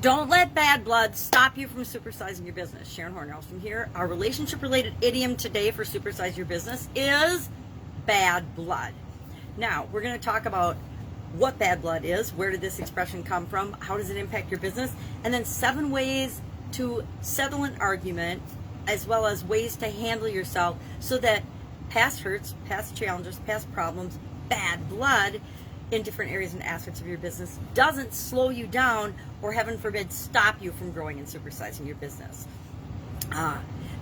Don't let bad blood stop you from supersizing your business. Sharon Horne-Ellstrom here. Our relationship-related idiom today for supersize your business is bad blood. Now, we're going to talk about what bad blood is, where did this expression come from, how does it impact your business, and then 7 ways to settle an argument, as well as ways to handle yourself so that past hurts, past challenges, past problems, bad blood in different areas and aspects of your business doesn't slow you down or, heaven forbid, stop you from growing and supersizing your business.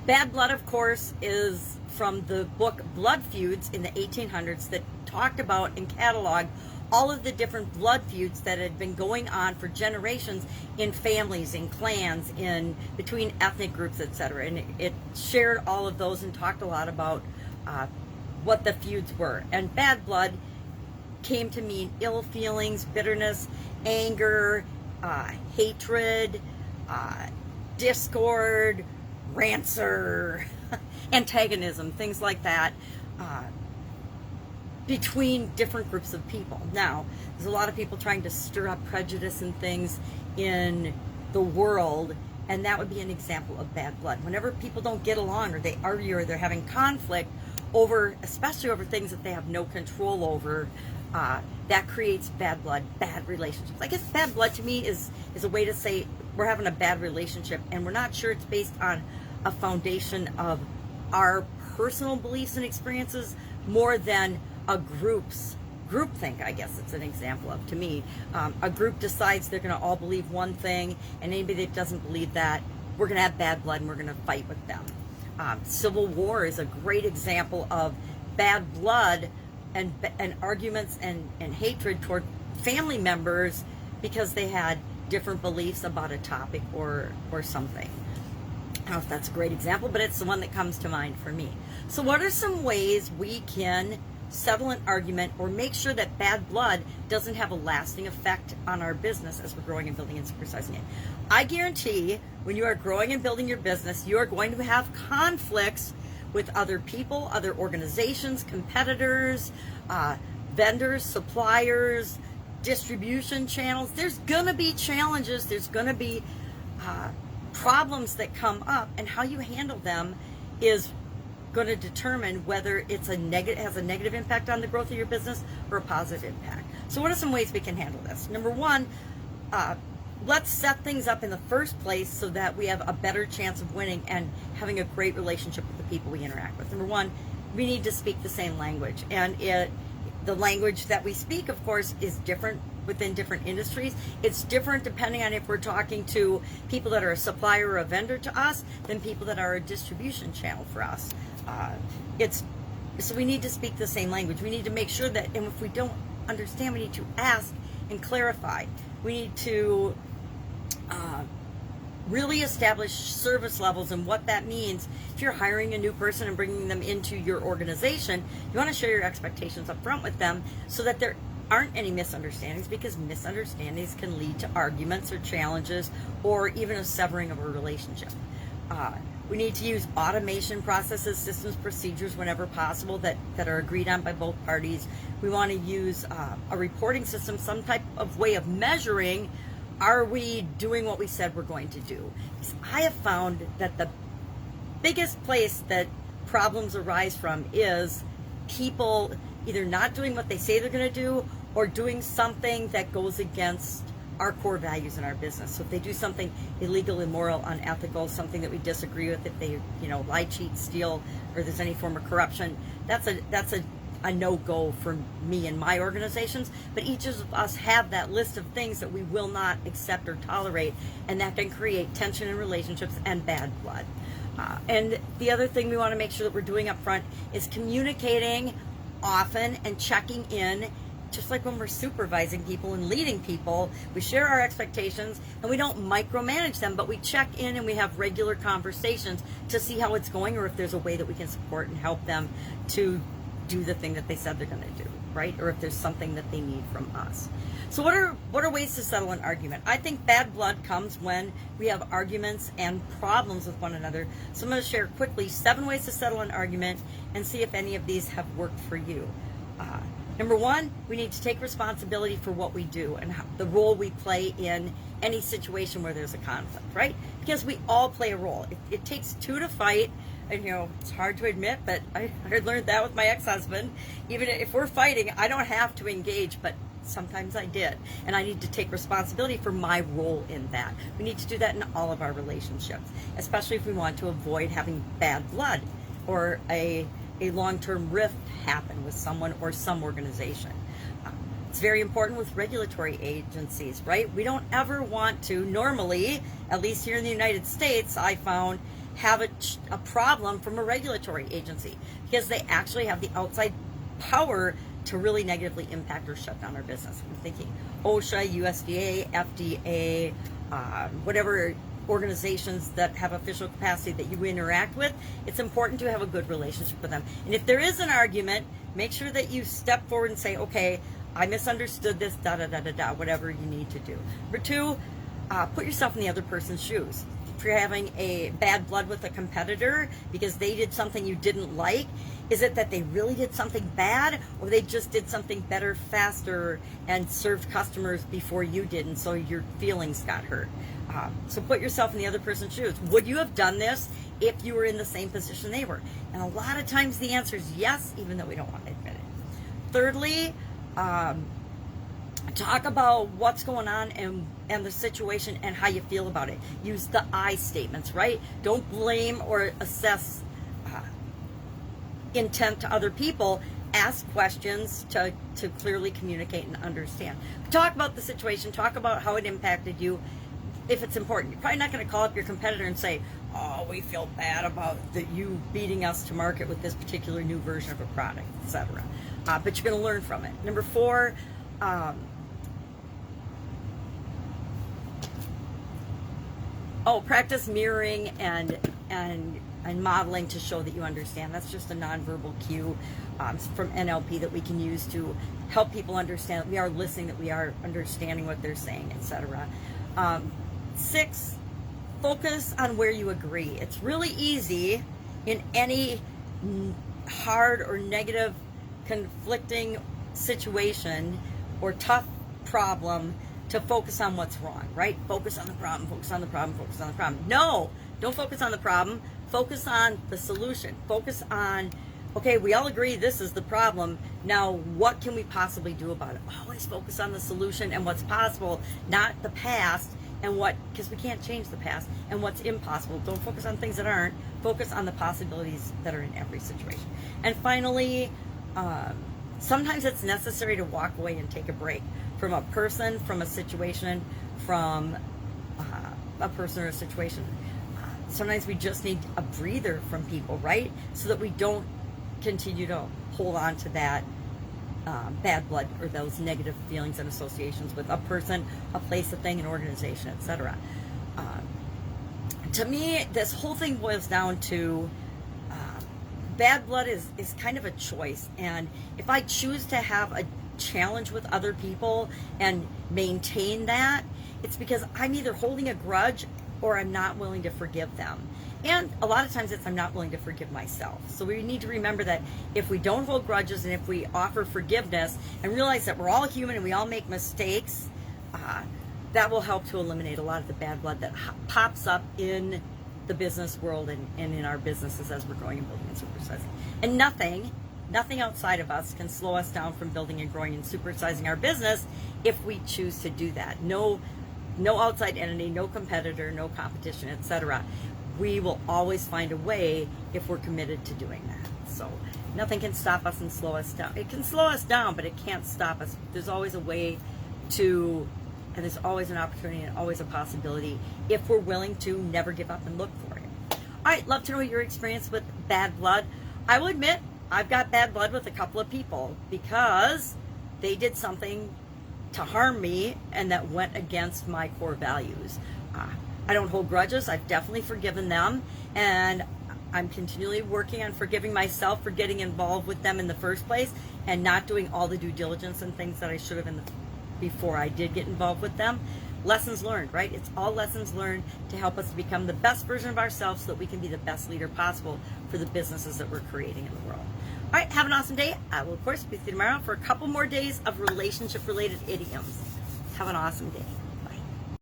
Bad blood, of course, is from the book Blood Feuds in the 1800s that talked about and cataloged all of the different blood feuds that had been going on for generations in families, in clans, in between ethnic groups, etc. And it shared all of those and talked a lot about what the feuds were. And bad blood came to mean ill feelings, bitterness, anger, hatred, discord, rancour, antagonism, things like that, between different groups of people. Now, there's a lot of people trying to stir up prejudice and things in the world, and that would be an example of bad blood. Whenever people don't get along, or they argue, or they're having conflict over, especially over things that they have no control over, that creates bad blood, bad relationships. I guess bad blood to me is a way to say we're having a bad relationship and we're not sure it's based on a foundation of our personal beliefs and experiences more than a groupthink, I guess it's an example of, to me. A group decides they're going to all believe one thing, and anybody that doesn't believe that, we're going to have bad blood and we're going to fight with them. Civil war is a great example of bad blood and arguments and hatred toward family members because they had different beliefs about a topic or something. I don't know if that's a great example, but it's the one that comes to mind for me. So what are some ways we can settle an argument or make sure that bad blood doesn't have a lasting effect on our business as we're growing and building and supersizing it? I guarantee when you are growing and building your business, you are going to have conflicts with other people, other organizations, competitors, vendors, suppliers, distribution channels. There's going to be challenges. There's going to be problems that come up, and how you handle them is going to determine whether it's has a negative impact on the growth of your business or a positive impact. So what are some ways we can handle this? Number one, let's set things up in the first place so that we have a better chance of winning and having a great relationship with the people we interact with. Number one, we need to speak the same language, and the language that we speak, of course, is different within different industries. It's different depending on if we're talking to people that are a supplier or a vendor to us than people that are a distribution channel for us. So we need to speak the same language. We need to make sure that, and if we don't understand, we need to ask and clarify. We need to really establish service levels and what that means. If you're hiring a new person and bringing them into your organization, you want to share your expectations up front with them so that there aren't any misunderstandings, because misunderstandings can lead to arguments or challenges or even a severing of a relationship. We need to use automation processes, systems, procedures whenever possible that are agreed on by both parties. We want to use a reporting system, some type of way of measuring, are we doing what we said we're going to do? Because I have found that the biggest place that problems arise from is people either not doing what they say they're going to do or doing something that goes against our core values in our business. So if they do something illegal, immoral, unethical, something that we disagree with, if they, lie, cheat, steal, or there's any form of corruption, that's a no-go for me and my organizations. But each of us have that list of things that we will not accept or tolerate, and that can create tension in relationships and bad blood. And the other thing we want to make sure that we're doing up front is communicating often and checking in. Just like when we're supervising people and leading people, we share our expectations and we don't micromanage them, but we check in and we have regular conversations to see how it's going, or if there's a way that we can support and help them to do the thing that they said they're going to do, right? Or if there's something that they need from us. So what are ways to settle an argument? I think bad blood comes when we have arguments and problems with one another. So I'm going to share quickly 7 ways to settle an argument and see if any of these have worked for you. Number one, we need to take responsibility for what we do and the role we play in any situation where there's a conflict, right? Because we all play a role. It takes two to fight, and it's hard to admit, but I learned that with my ex-husband. Even if we're fighting, I don't have to engage, but sometimes I did, and I need to take responsibility for my role in that. We need to do that in all of our relationships, especially if we want to avoid having bad blood or a long-term rift happen with someone or some organization. It's very important with regulatory agencies, right? We don't ever want to normally, at least here in the United States, I found, have a problem from a regulatory agency because they actually have the outside power to really negatively impact or shut down our business. I'm thinking OSHA, USDA, FDA, whatever organizations that have official capacity that you interact with. It's important to have a good relationship with them. And if there is an argument, make sure that you step forward and say, okay, I misunderstood this, whatever you need to do. Number two, put yourself in the other person's shoes. If you're having a bad blood with a competitor because they did something you didn't like, is it that they really did something bad, or they just did something better, faster, and served customers before you did, and so your feelings got hurt? So put yourself in the other person's shoes. Would you have done this if you were in the same position they were? And a lot of times the answer is yes, even though we don't want to admit it. Thirdly, talk about what's going on and the situation and how you feel about it. Use the I statements, right? Don't blame or assess intent to other people. Ask questions to clearly communicate and understand. Talk about the situation. Talk about how it impacted you. If it's important, you're probably not going to call up your competitor and say, oh, we feel bad about you beating us to market with this particular new version of a product, etc. But you're going to learn from it. Number four, practice mirroring and modeling to show that you understand. That's just a nonverbal cue from NLP that we can use to help people understand that we are listening, that we are understanding what they're saying, etc. 6, focus on where you agree. It's really easy in any hard or negative, conflicting situation or tough problem to focus on what's wrong, right? Focus on the problem, focus on the problem, focus on the problem. No, don't focus on the problem. Focus on the solution. Focus on, okay, we all agree this is the problem. Now, what can we possibly do about it? Always focus on the solution and what's possible, not the past and because we can't change the past, and what's impossible. Don't focus on things that aren't. Focus on the possibilities that are in every situation. And finally, sometimes it's necessary to walk away and take a break from a person, from a situation, from a person or a situation. Sometimes we just need a breather from people, right? So that we don't continue to hold on to that bad blood or those negative feelings and associations with a person, a place, a thing, an organization, etc. To me, this whole thing boils down to bad blood is kind of a choice. And if I choose to have a challenge with other people and maintain that, it's because I'm either holding a grudge or I'm not willing to forgive them. And a lot of times it's I'm not willing to forgive myself. So we need to remember that if we don't hold grudges and if we offer forgiveness and realize that we're all human and we all make mistakes, that will help to eliminate a lot of the bad blood that pops up in the business world and in our businesses as we're growing and building and supersizing. And nothing outside of us can slow us down from building and growing and supersizing our business if we choose to do that. No outside entity, no competitor, no competition, etc. We will always find a way if we're committed to doing that. So nothing can stop us and slow us down. It can slow us down, but it can't stop us. There's always a way to, and there's always an opportunity and always a possibility if we're willing to never give up and look for it. All right, love to know your experience with bad blood. I will admit, I've got bad blood with a couple of people because they did something to harm me and that went against my core values. I don't hold grudges. I've definitely forgiven them, and I'm continually working on forgiving myself for getting involved with them in the first place and not doing all the due diligence and things that I should have before I did get involved with them. lessons learned, right? It's all lessons learned to help us to become the best version of ourselves so that we can be the best leader possible for the businesses that we're creating in the world. All right, have an awesome day. I will, of course, be with you tomorrow for a couple more days of relationship-related idioms. Have an awesome day.